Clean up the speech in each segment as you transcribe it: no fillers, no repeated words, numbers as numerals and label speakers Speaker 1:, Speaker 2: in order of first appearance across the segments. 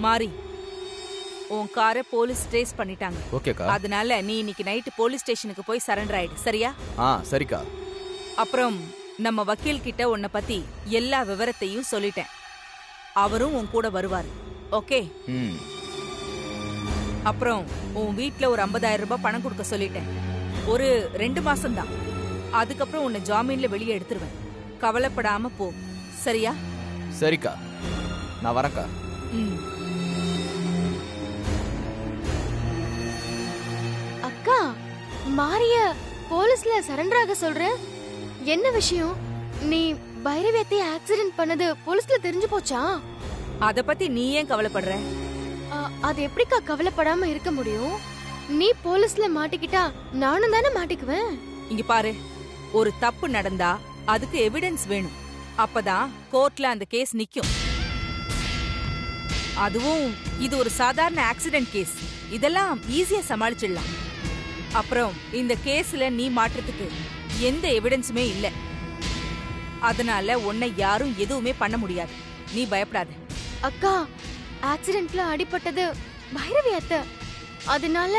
Speaker 1: மாறி, உன் காரை போலீஸ் ட்ரேஸ் பண்ணிட்டாங்க.
Speaker 2: ஓகேக்கா.
Speaker 1: அதனால நீ இன்னைக்கு நைட்டு போலீஸ் ஸ்டேஷனுக்கு போய் சரண்டர் ஆயிடு, சரியா?
Speaker 2: சரிக்கா.
Speaker 1: அப்புறம் நம்ம வக்கீல் கிட்ட உன்னை பத்தி எல்லா விவரத்தையும் சொல்லிட்டேன். அவரும் உன் கூட வருவாரு, ஓகே? அப்புறம் உன் வீட்ல ஒரு 50,000 ரூபாய் பணம் கொடுக்க சொல்லிட்டேன். ஒரு 2 மாசம்தான். அதுக்கப்புறம் உன்னை ஜாமீன்ல வெளியே எடுத்துருவேன். கவலைப்படாம போ, சரியா?
Speaker 2: சரிக்கா, நான் வரேன்க்கா.
Speaker 3: அக்கா, மாரிய போலீஸ்ல சரண்டர் ஆக சொல்ற? என்ன விஷயம்? நீ பைரவியத்தை ஆக்சிடென்ட் பண்ணது போலீஸ்ல தெரிஞ்சு போச்சா?
Speaker 1: அத பத்தி நீ ஏன் கவலைப்படுற?
Speaker 3: அது எப்படிக்கா கவலைப்படாம இருக்க முடியும்? நீ போலீஸ்ல மாட்டிக்கிட்டா நானும் தானே மாட்டிக்குவேன்.
Speaker 1: இங்க பாரு, ஒரு தப்பு நடந்தா அதுக்கு எவிடன்ஸ் வேணும். அப்பதான் கோர்ட்ல அந்த கேஸ் நிக்கும். அதுவும் இது ஒரு சாதாரண ஆக்சிடென்ட் கேஸ். இதெல்லாம் ஈஸியா சமாளிச்சிடலாம். அப்புறம் இந்த கேஸ்ல நீ மாற்றத்துக்கு எந்த எவிடன்ஸுமே இல்ல. அதனால உன்னை யாரும் எதுவுமே பண்ண முடியாது. நீ பயப்படாத.
Speaker 3: அக்கா, ஆக்சிடென்ட்ல அடிபட்டது பைரவி அத்தை. அதனால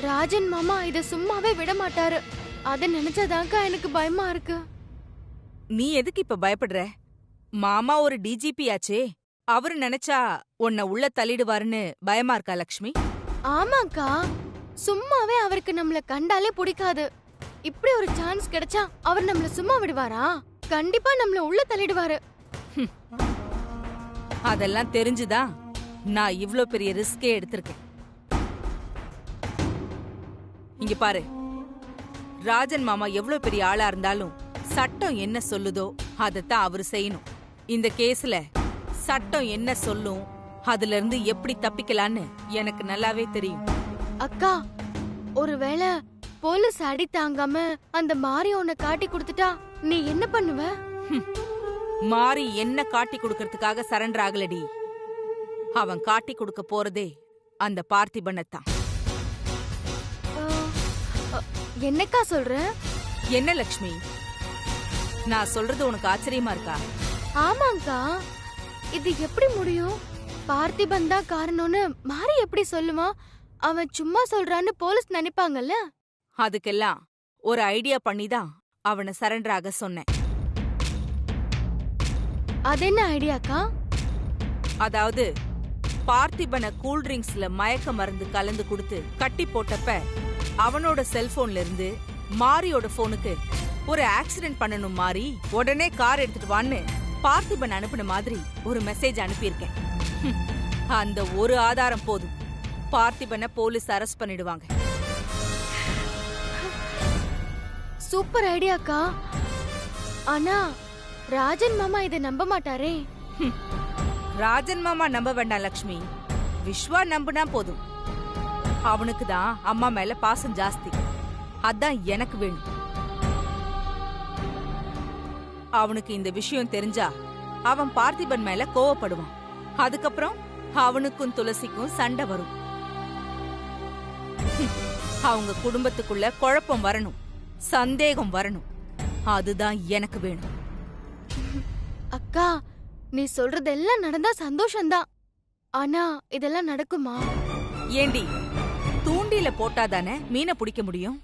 Speaker 3: ராஜன் மாமா இத சும்மாவே விட மாட்டாரு. அத நினைச்சதாக்கா எனக்கு பயமா இருக்கு.
Speaker 1: நீ எதுக்கு இப்ப பயப்படுற? மாமா ஒரு டிஜிபி ஆச்சே. அவரு நினைச்சா உன்னை உள்ள தள்ளிடுவாருன்னு பயமா இருக்கா லக்ஷ்மி?
Speaker 3: ஆமாக்கா, சும்மாவே அவருக்கு நம்மள கண்டாலே பிடிக்காது. இப்படி ஒரு சான்ஸ் கிடைச்சா அவர் நம்மள சும்மா விடுவாரா? கண்டிப்பா நம்மள உள்ள தள்ளிடுவாரு.
Speaker 1: அதெல்லாம் தெரிஞ்சுதான் நான் இவ்ளோ பெரிய ரிஸ்கே எடுத்திருக்கேன். இங்க பாரு, ராஜன் மாமா எவ்ளோ பெரிய ஆளா இருந்தாலும் சட்டம் என்ன சொல்லுதோ அதத்தான் அவரு செய்யணும். இந்த கேஸ்ல சட்டம் என்ன சொல்லும், அதுல இருந்து எப்படி தப்பிக்கலான்னு எனக்கு நல்லாவே தெரியும்.
Speaker 3: அக்கா, ஒருவேளை போலீஸ் அடி தாங்காம அந்த மாரி உன்னை காட்டி கொடுத்துட்டா நீ என்ன பண்ணுவ?
Speaker 1: மாறி என்ன காட்டி கொடுக்கறதுக்காக சரண்டர் ஆகலடி. அவன் காட்டி கொடுக்க போறதே அந்த பார்த்திபனைத்தான்.
Speaker 3: என்னக்கா சொல்ற?
Speaker 1: என்ன லக்ஷ்மி, நான் சொல்றது உனக்கு ஆச்சரியமா இருக்கா?
Speaker 3: ஆமாங்கா, இது எப்படி முடியும்? பார்த்திபன் தான் காரணம்னு மாறி எப்படி சொல்லுவான்? அவன் சும்மா சொல்றான்னு போலீஸ் நினைப்பாங்கல்ல.
Speaker 1: அதுக்கெல்லாம் ஒரு ஐடியா பண்ணிதான் அவனை சரண்டர் ஆக சொன்னேன்.
Speaker 3: அது என்ன ஐடியாக்கா?
Speaker 1: அதாவது பார்த்திபனை கூல்ட்ரிங்க்ஸ்ல மயக்க மருந்து கலந்து கொடுத்து கட்டி போட்டப்ப அவனோட செல்போன்ல இருந்து மாரியோட போனுக்கு ஒரு ஆக்சிடென்ட் பண்ணணும், மாறி உடனே கார் எடுத்துட்டு வான்னு பார்த்திபன் அனுப்பின மாதிரி ஒரு மெசேஜ் அனுப்பியிருக்கேன். அந்த ஒரு ஆதாரம் போதும், பார்த்திபனை போலீஸ் அரெஸ்ட் பண்ணிடுவாங்க.
Speaker 3: சூப்பர் ஐடியாக்கா. ஆனா ராஜன் மாமா இதை நம்ப மாட்டாரே.
Speaker 1: ராஜன் மாமா நம்ப வேண்டாம் லக்ஷ்மி, விஸ்வா நம்புனா போதும். அவனுக்கு தான் அம்மா மேல பாசம் ஜாஸ்தி. அதான் எனக்கு வேணும். அவனுக்கு இந்த விஷயம் தெரிஞ்சா அவன் பார்த்திபன் மேல கோவப்படுவான். அதுக்கப்புறம் அவனுக்கும் துளசிக்கும் சண்டை வரும். அவங்க குடும்பத்துக்குள்ள குழப்பம் வரணும், சந்தேகம் வரணும். அதுதான் எனக்கு வேணும்.
Speaker 3: அக்கா, நீ சொல்றதெல்லாம் நடந்தா சந்தோஷம்தான். ஆனா இதெல்லாம் நடக்குமா?
Speaker 1: ஏண்டி, தூண்டில போட்டாதானே மீனை பிடிக்க முடியும்?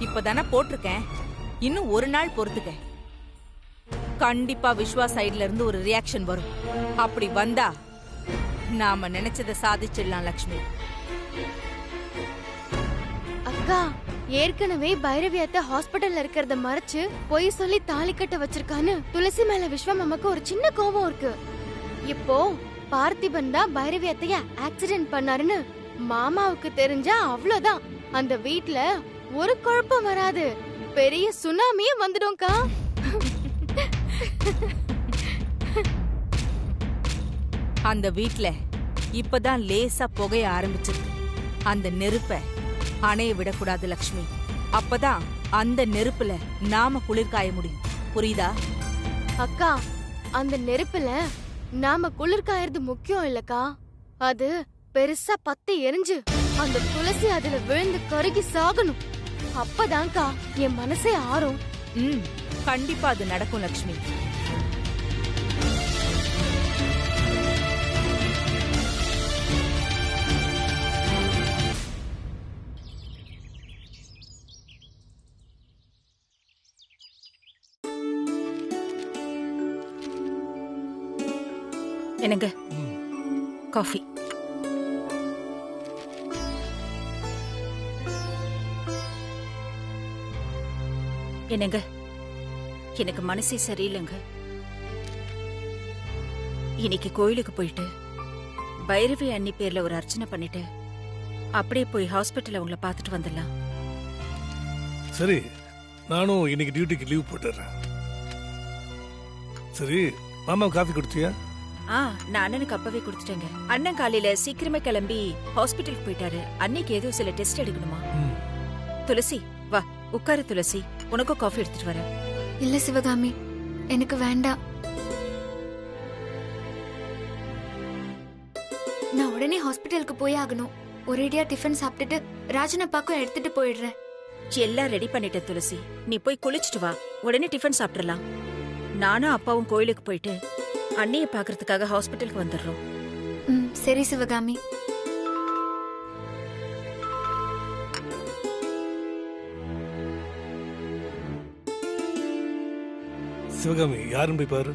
Speaker 1: இப்பதானே போட்டிருக்கேன், இன்னும் ஒரு நாள் பொறுத்துக்க. கண்டிப்பா விஸ்வா சைடுல இருந்து ஒரு ரியாக்ஷன் வரும். அப்படி வந்தா நாம நினைச்சதை சாதிச்சிடலாம் லக்ஷ்மி.
Speaker 3: அக்கா, ஏற்கனவே பைரவி அத்தை ஹாஸ்பிடல்ல இருக்கிறத மறைச்சு பொய் சொல்லி தாலி கட்ட வச்சிருக்கான்னு துளசி மேல விஸ்வா மாமாக்கு ஒரு சின்ன கோபம் இருக்கு. இப்போ பார்த்திபன் தான் பைரவி அத்தைய ஆக்சிடென்ட் பண்ணாருன்னு மாமாவுக்கு தெரிஞ்சா அவ்வளவுதான். அந்த வீட்ல ஒரு குழப்பம் வராது, பெரிய சுனாமியே வந்துடும்க்கா.
Speaker 1: அந்த வீட்ல இப்பதான் லேசா புகைய ஆரம்பிச்சிருக்கு. அந்த நெருப்ப அணைய விடக்கூடாது லக்ஷ்மி. அப்பதான் அந்த நெருப்புல நாம குளிர் காய முடியும், புரியுதா?
Speaker 3: அக்கா, அந்த நெருப்புல நாம குளிர் காயறது முக்கியம் இல்லக்கா. அது பெருசா பத்தி எரிஞ்சு அந்த துளசி அதுல விழுந்து கருகி சாகணும். அப்பதான்க்கா என் மனசே ஆறும்.
Speaker 1: கண்டிப்பா அது நடக்கும் லக்ஷ்மி.
Speaker 4: என்னங்க காஃபி. என்னங்க எனக்கு மனசே சரியில்லைங்க. இன்னைக்கு கோயிலுக்கு போயிட்டு பைரவி அண்ணி பேர்ல ஒரு அர்ச்சனை பண்ணிட்டு அப்படியே போய் ஹாஸ்பிட்டல்ல உங்களை பார்த்துட்டு வந்துடலாம்.
Speaker 5: சரி, நானும் இன்னைக்கு டியூட்டிக்கு லீவ் போட்டுறேன். சரி, மாமா காஃபி குடிச்சியா?
Speaker 4: நான் அண்ணனுக்கு அப்பவே கொடுத்துட்டேங்க. அண்ணன் காலையில சீக்கிரமே கிளம்பி ஹாஸ்பிட்டலுக்கு போயிட்டாரு. அன்னைக்கு ஏதோ சில டெஸ்ட் எடுக்கணுமா. துளசி வா உட்காரு. துளசி, உனக்கும் காஃபி எடுத்துட்டு வரேன்.
Speaker 3: இல்ல சிவகாமி, எனக்கு வேண்டாம். நான் உடனே ஹாஸ்பிட்டலுக்கு போய் ஆகணும். ஒரேடியா டிஃபன் சாப்பிட்டுட்டு ராஜனப்பாக்கும் எடுத்துட்டு போயிடுறேன்.
Speaker 4: எல்லாம் ரெடி பண்ணிட்டேன் துளசி. நீ போய் குளிச்சுட்டு வா, உடனே டிஃபன் சாப்பிடலாம். நானும் அப்பாவும் கோயிலுக்கு போயிட்டு அண்ணியை பாக்குறதுக்காக ஹாஸ்பிட்டலுக்கு வந்துடுறோம்.
Speaker 3: சரி சிவகாமி.
Speaker 5: சிவகாமி யாரும் போய் பாரு.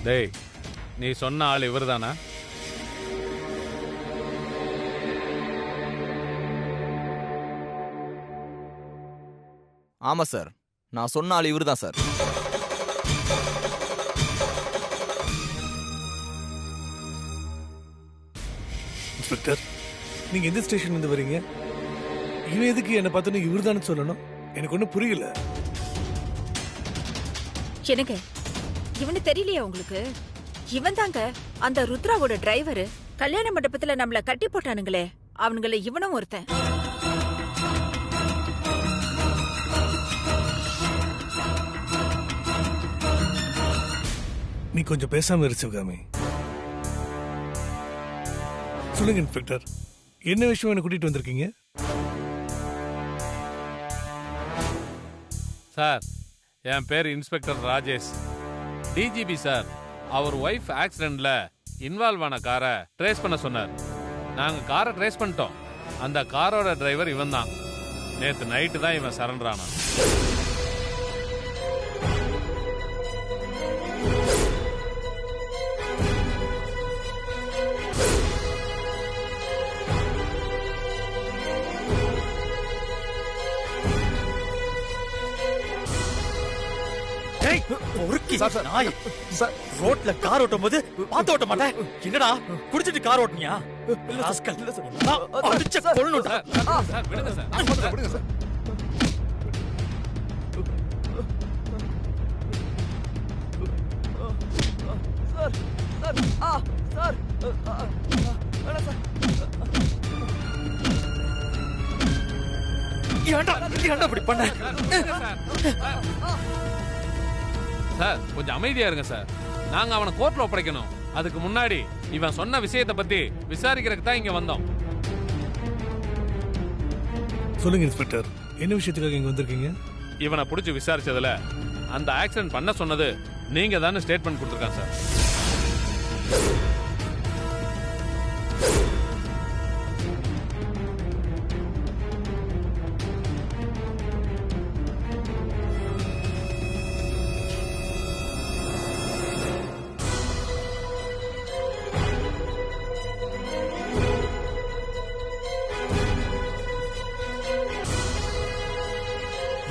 Speaker 6: டேய், நீ சொன்ன ஆள் இவர்தானா?
Speaker 2: ஆமா சார், நான் சொன்ன ஆள் இவர்தான் சார்.
Speaker 5: இன்ஸ்பெக்டர், நீங்க எந்த ஸ்டேஷன்ல இருந்து வரீங்க? இவன் எதுக்கு என்ன பார்த்தோன்னு இவர்தான்னு சொல்லணும்? எனக்கு ஒன்றும் புரியல.
Speaker 4: எனக்கு இவனு தெரியலையா உங்களுக்கு? இவன் தாங்க அந்த ருத்ராவோட டிரைவர். கல்யாண மண்டபத்துல நம்மள கட்டி போட்டானுங்களே, அவனுங்கள இவனும் ஒருத்தன்.
Speaker 5: நீ கொஞ்சம் பேசாம இரு சிவகாமி. சொல்லுங்க இன்ஸ்பெக்டர், என்ன விஷயம் என்ன கூட்டிட்டு வந்திருக்கீங்க?
Speaker 6: சார், என் பேர் இன்ஸ்பெக்டர் ராஜேஷ். டிஜிபி சார் அவர் ஒய்ஃப் ஆக்சிடென்ட்ல இன்வால்வ் ஆன காரை ட்ரேஸ் பண்ண சொன்னார். நாங்க காரை ட்ரேஸ் பண்ணிட்டோம். அந்த காரோட டிரைவர் இவன் தான். நேத்து நைட்டு தான் இவன் சரண்டர் ஆனான்.
Speaker 7: ரோட்ல கார் ஓட்டும் போது பார்த்து ஓட்ட மாட்டேன். என்னடா குடிச்சிட்டு கார் ஓட்டுனியா? ஏன்டா இப்படி பண்ண?
Speaker 6: சார் கொஞ்சம் அமைதியா இருங்க சார். நாங்க அவனை கோர்ட்ல ஒப்படைக்கணும். அதுக்கு முன்னாடி இவன் சொன்ன விஷயத்தை பத்தி விசாரிக்கிறதுக்கு தான் இங்க வந்தோம்.
Speaker 5: சொல்லுங்க இன்ஸ்பெக்டர், என்ன விஷயத்துக்காக இங்க வந்திருக்கீங்க?
Speaker 6: இவனை பிடிச்சி விசாரிச்சதுல அந்த ஆக்சிடென்ட் பண்ண சொன்னது நீங்க தானே ஸ்டேட்மெண்ட் கொடுத்துருக்கான் சார்.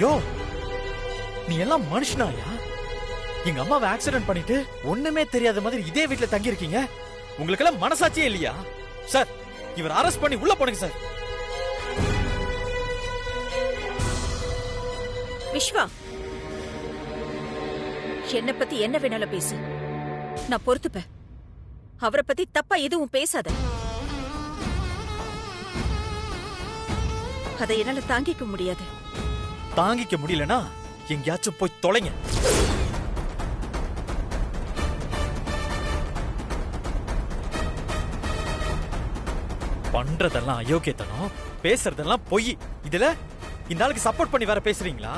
Speaker 7: யோ, நீ எல்லாம் மனுஷனாயா? எங்க அம்மாவை ஆக்சிடென்ட் பண்ணிட்டு ஒண்ணுமே தெரியாத மாதிரி இதே வீட்டுல தங்கி இருக்கீங்க. உங்களுக்கு எல்லாம் மனசாட்சியே இல்லையா? சார், இவர் அரெஸ்ட் பண்ணி உள்ள போடுங்க சார்.
Speaker 4: விஸ்வா, என்ன பத்தி என்ன வேணாலும் பேசு, நான் பொறுத்துப்பேன். அவரை பத்தி தப்பா எதுவும் பேசாத. அதை என்னால தாங்கிக்க முடியாது.
Speaker 7: தாங்கிக்க முடியலனா எங்கேயாச்சும் போய் தொலைங்க. பண்றதெல்லாம் அயோக்கியத்தனம், பேசுறதெல்லாம் பொய். இதுல இந்த ஆளுக்கு சப்போர்ட் பண்ணி வேற பேசுறீங்களா?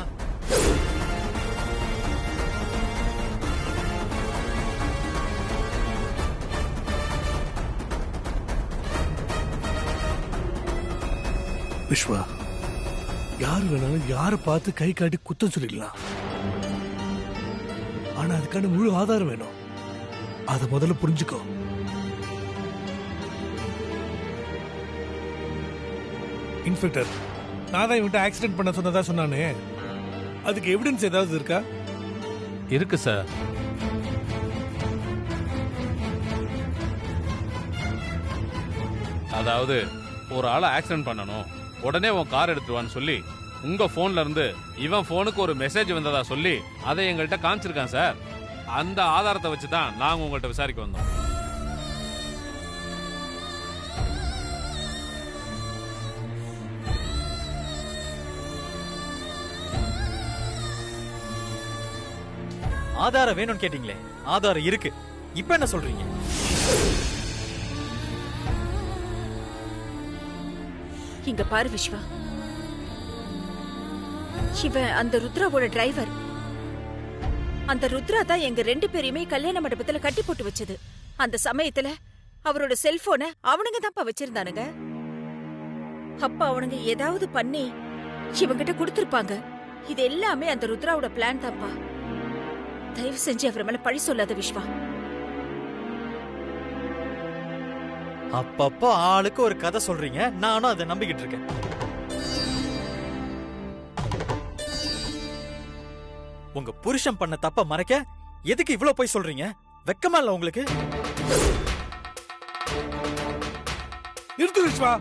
Speaker 5: விஸ்வா, யாரு வேணாலும் யாரை பார்த்து கை காட்டி குத்தம் சொல்லிடலாம். ஆனா அதுக்கான முழு ஆதாரம் வேணும். அத முதல்ல புரிஞ்சுக்கோ. இன்ஸ்பெக்டர், நான் தான் இவன்ட்ட ஆக்சிடென்ட் பண்ண சொன்னதா சொன்னானே, அதுக்கு எவிடன்ஸ் ஏதாவது இருக்கா?
Speaker 6: இருக்கு சார். அதாவது ஒரு ஆளை ஆக்சிடென்ட் பண்ணணும், உடனே உன் கார் எடுத்துருவான்னு சொல்லி உங்க போன்ல இருந்து இவன் போனுக்கு ஒரு மெசேஜ் வந்ததா சொல்லி அதை எங்கள்கிட்ட காமிச்சிருக்கான் சார். அந்த ஆதாரத்தை வச்சு தான் நாங்க உங்கள்கிட்ட விசாரிக்க வந்தோம்.
Speaker 7: ஆதாரம் வேணும்னு கேட்டீங்களே, ஆதாரம் இருக்கு. இப்ப என்ன சொல்றீங்க?
Speaker 4: இங்க பாரு விஸ்வா, இவன் அந்த ருத்ராவோட டிரைவர். அந்த ருத்ரா தான் எங்க 2 பேரையுமே கல்யாண மண்டபத்துல கட்டி போட்டு வச்சது. அந்த சமயத்துல அவரோட செல்போனை அவனுங்க தான்ப்பா வச்சிருந்தானுங்க. அப்ப அவனுங்க ஏதாவது பண்ணி இவங்கிட்ட கொடுத்திருப்பாங்க. இது எல்லாமே அந்த ருத்ராவோட பிளான் தான்ப்பா. தயவு செஞ்சு அவர் மேல பழி சொல்லாத விஸ்வா.
Speaker 7: அப்பப்போ ஆளுக்கு ஒரு கதை சொல்றீங்க, நானும் அதை நம்பிக்கிட்டு இருக்கேன். உங்க புருஷன் பண்ண தப்ப மறைக்க எதுக்கு இவ்வளவு போய் சொல்றீங்க? வெக்கமா இல்ல உங்களுக்கு?
Speaker 5: நிறுத்து விஸ்வா.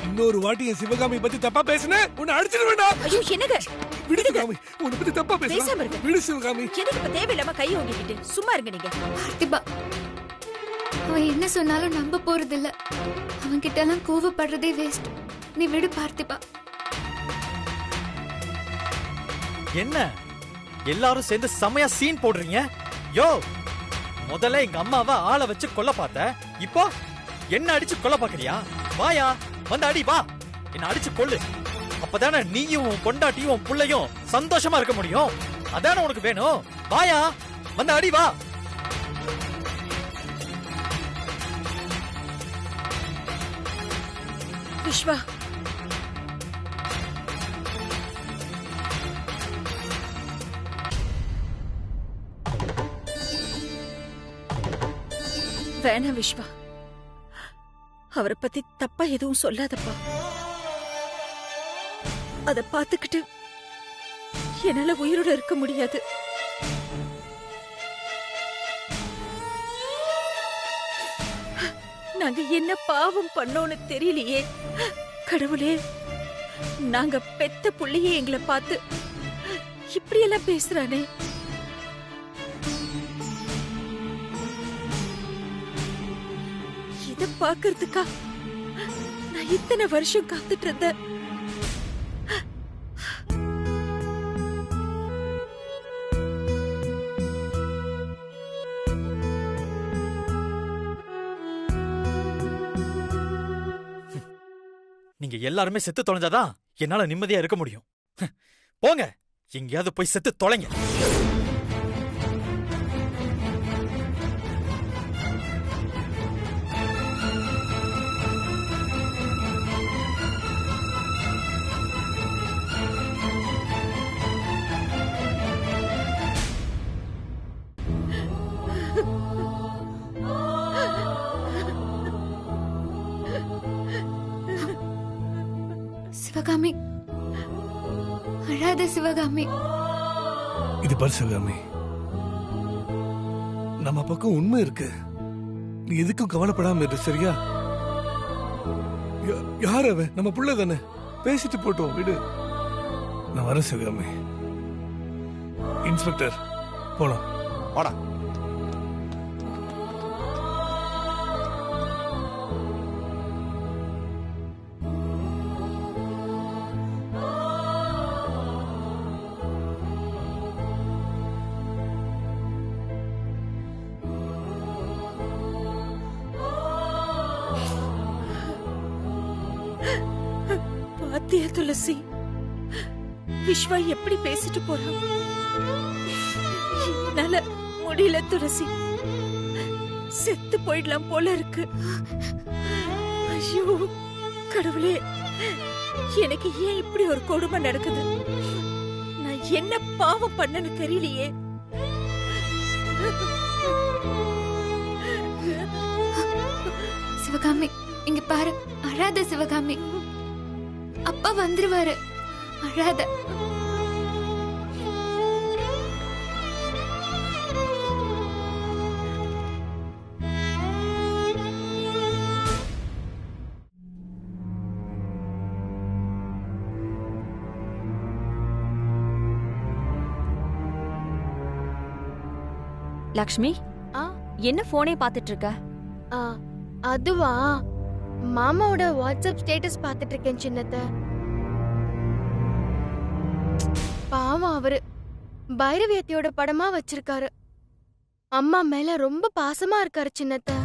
Speaker 5: இன்னொரு வாட்டி என் சிவகாமி பத்தி தப்பா பேசுன உன்னை அடிச்சிட வேண்டாம்.
Speaker 4: ஐயோ என்னங்க?
Speaker 5: விடு சிவகாமி, உன்னை பத்தி தப்பா
Speaker 4: பேசாம இருங்க.
Speaker 5: விடு சிவகாமி.
Speaker 4: எனக்கு இப்ப தேவையில்லாம கை ஓங்கிக்கிட்டு சும்மா இருங்க நீங்க.
Speaker 3: பார்த்திபா, அவன் என்ன சொன்னாலும் நம்ப போறது இல்ல. அவன் கிட்ட எல்லாம் கோவப்படுறதே வேஸ்ட். நீ விடு பார்த்திபா.
Speaker 7: என்ன எல்லாரும் சேர்ந்து செமையா சீன் போடுறீங்க? யோ, முதல்ல எங்க அம்மாவை ஆளை வச்சு கொல்ல பார்த்த, இப்போ என்ன அடிச்சு கொல்ல பாக்குறியா? வாயா, வந்து அடி, வா, என்ன அடிச்சு கொல்லு. அப்பதானே நீயும் உன் பொண்டாட்டியும் உன் புள்ளையும் சந்தோஷமா இருக்க முடியும். அதானே உனக்கு வேணும். வாயா, வந்து அடி, வா.
Speaker 4: விஸ்வா, வேணாம் விஸ்வா, அவரை பத்தி தப்பா எதுவும் சொல்லாதப்பா. அத பாத்துக்கிட்டு என்னால உயிரோட இருக்க முடியாது. நாங்க என்ன பாவம் பண்ணோன்னு தெரியலையே. கடவுளே, நாங்க பெத்த புள்ளையே எங்களை பார்த்து இப்படியெல்லாம் பேசுறானே. இத பாக்குறதுக்கா நான் இத்தனை வருஷம் காத்துட்டு இருந்தேன்.
Speaker 7: நீங்க எல்லாருமே செத்து தொலைஞ்சாதான் என்னால நிம்மதியா இருக்க முடியும். போங்க, எங்கேயாவது போய் செத்து தொலைங்க.
Speaker 3: சிவகாமி, அழாத சிவகாமி.
Speaker 5: இது பாரு சிவகாமி, நம்ம பக்கம் உண்மை இருக்கு. நீ எதுக்கும் கவலைப்படாம இரு, சரியா? யார் அவன்? நம்ம புள்ள தானே, பேசிட்டு போட்டோம், விடு. நான் வரேன் சிவகாமி. இன்ஸ்பெக்டர், போலாம்.
Speaker 2: வாடா.
Speaker 4: பாத்தியா துளசி, விஸ்வா எப்படி பேசிட்டு போறான். என்னால முடியல துளசி, செத்து போயிடலாம் போல இருக்கு. ஐயோ கடவுளே, எனக்கு ஏன் இப்படி ஒரு கொடுமை நடக்குது? நான் என்ன பாவம் பண்ணனு தெரியலையே.
Speaker 3: சிவகாமி, இங்க பாரு, அழாத சிவகாமி, அப்பா வந்துருவாரு, அழாத.
Speaker 8: லக்ஷ்மி,
Speaker 3: ஆ?
Speaker 8: என்ன போனே பாத்துட்டு இருக்க?
Speaker 3: ஆ, அதுவா, மாமாவோட வாட்ஸ்அப் ஸ்டேட்டஸ் பார்த்துட்டு இருக்கேன் சின்னத்தை. பாவம், அவரு பைரவியத்தையோட படமா வச்சிருக்காரு. அம்மா மேல ரொம்ப பாசமா இருக்காரு சின்னத்தை.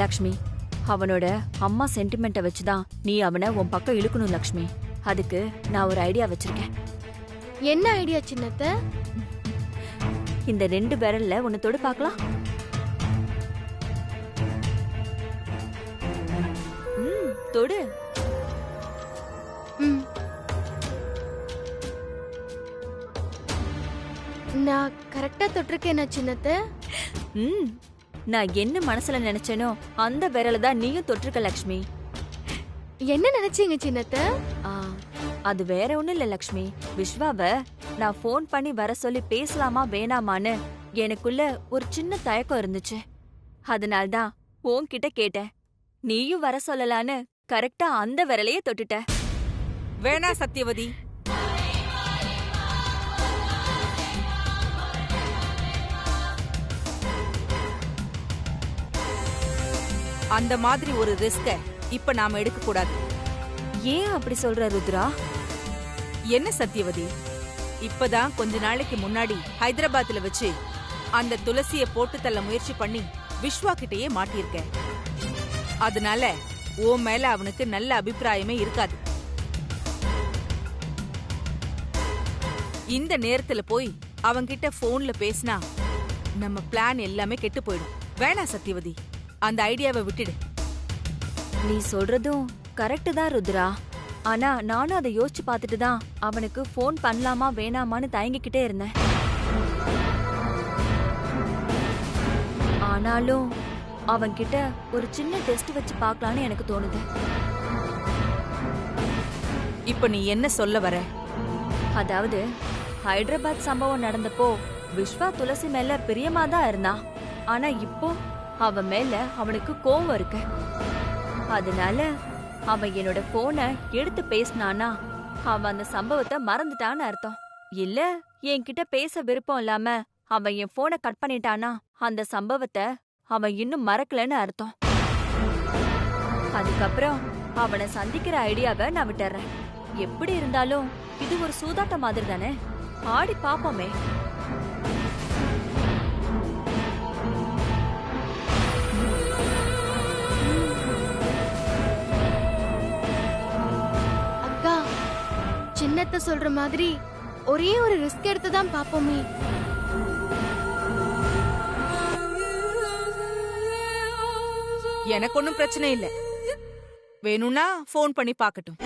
Speaker 8: லக்ஷ்மி, அவனோட அம்மா சென்டிமெண்ட்டை வச்சுதான் நீ அவனை உன் பக்கம் இழுக்கணும் லக்ஷ்மி. அதுக்கு நான் ஒரு ஐடியா வச்சிருக்கேன்.
Speaker 3: என்ன ஐடியா சின்னத்தை?
Speaker 8: இந்த 2 விரல்ல ஒன்னு தொடு பார்க்கலாம். தொடு.
Speaker 3: நான் கரெக்டா தொட்டிருக்கேனா சின்னத்தை?
Speaker 8: நான் என்ன மனசுல நினைச்சேனோ அந்த விரல தான் நீயும் தொட்டிருக்க லக்ஷ்மி.
Speaker 3: என்ன நினைச்சீங்க சின்னத்தை?
Speaker 8: அது வேற ஒண்ணும் இல்ல லக்ஷ்மி. விஸ்வாவை நான் போன் பண்ணி வர சொல்லி பேசலாமா வேணாமான்னு எனக்குள்ள ஒரு சின்ன தயக்கம் இருந்துச்சு. அதனால்தான் உன்கிட்ட கேட்டேன். நீயும் வர சொல்லலான்னு கரெக்டா அந்த விரலையே தொட்டுட்ட.
Speaker 1: வேணா சத்தியவதி, அந்த மாதிரி ஒரு ரிஸ்க இப்ப நாம எடுக்க கூடாது.
Speaker 8: ஏன் அப்படி சொல்ற ருத்ரா?
Speaker 1: என்ன சத்தியவதி, இப்பதான் கொஞ்ச நாளைக்கு முன்னாடி ஹைதராபாத்ல வச்சு அந்த துளசிய போட்டு தள்ள முயற்சி பண்ணி விஸ்வா கிட்டயே மாட்டியிருக்க. அதனால ஓ மேல அவனுக்கு நல்ல அபிப்பிராயமே இருக்காது. இந்த நேரத்துல போய் அவன்கிட்ட போன்ல பேசினா நம்ம பிளான் எல்லாமே கெட்டு போயிடும். வேணா சத்தியவதி, அந்த ஐடியாவை விட்டுடு.
Speaker 8: நீ சொல்றதும் கரெக்ட் தான் ருத்ரா. ஆனா நானும் அதை யோசிச்சு பார்த்துட்டு தான் அவனுக்கு போன் பண்ணலாமா வேணாமான்னு தயங்கிக்கிட்டே இருந்தேன். ஆனாலும் அவன்கிட்ட ஒரு சின்ன டெஸ்ட் வச்சு பார்க்கலான்னு எனக்கு தோணுது.
Speaker 1: இப்ப நீ என்ன சொல்ல வர?
Speaker 8: அதாவது ஹைதராபாத் சம்பவம் நடந்தப்போ விஸ்வா துளசி மேல பிரியமா தான் இருந்தான். ஆனா இப்போ அவன் மேல அவனுக்கு கோவம் இருக்கு. அதனால அவன் என்னோட போனை எடுத்து பேசினானா அவன் அந்த சம்பவத்தை மறந்துட்டான்னு அர்த்தம். இல்ல என்கிட்ட பேச விருப்பம் இல்லாம அவன் என் போனை கட் பண்ணிட்டானா அந்த சம்பவத்தை அவன் இன்னும் மறக்கலன்னு அர்த்தம். அதுக்கப்புறம் அவனை சந்திக்கிற ஐடியாவை நான் விட்டுறேன். எப்படி இருந்தாலும் இது ஒரு சூதாட்ட மாதிரி தானே, ஆடி பாப்போமே.
Speaker 3: அக்கா, சின்னத்தை சொல்ற மாதிரி ஒரே ஒரு ரிஸ்க் எடுத்து தான் பாப்போமே.
Speaker 1: எனக்கு ஒன்னும் பிரச்சனை இல்ல. வேணும்னா போன் பண்ணி பார்க்கட்டும்.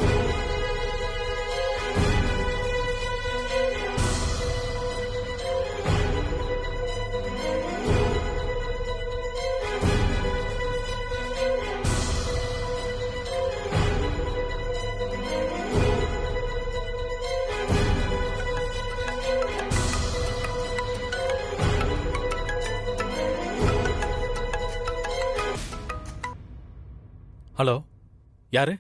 Speaker 7: ஹலோ, யாரு?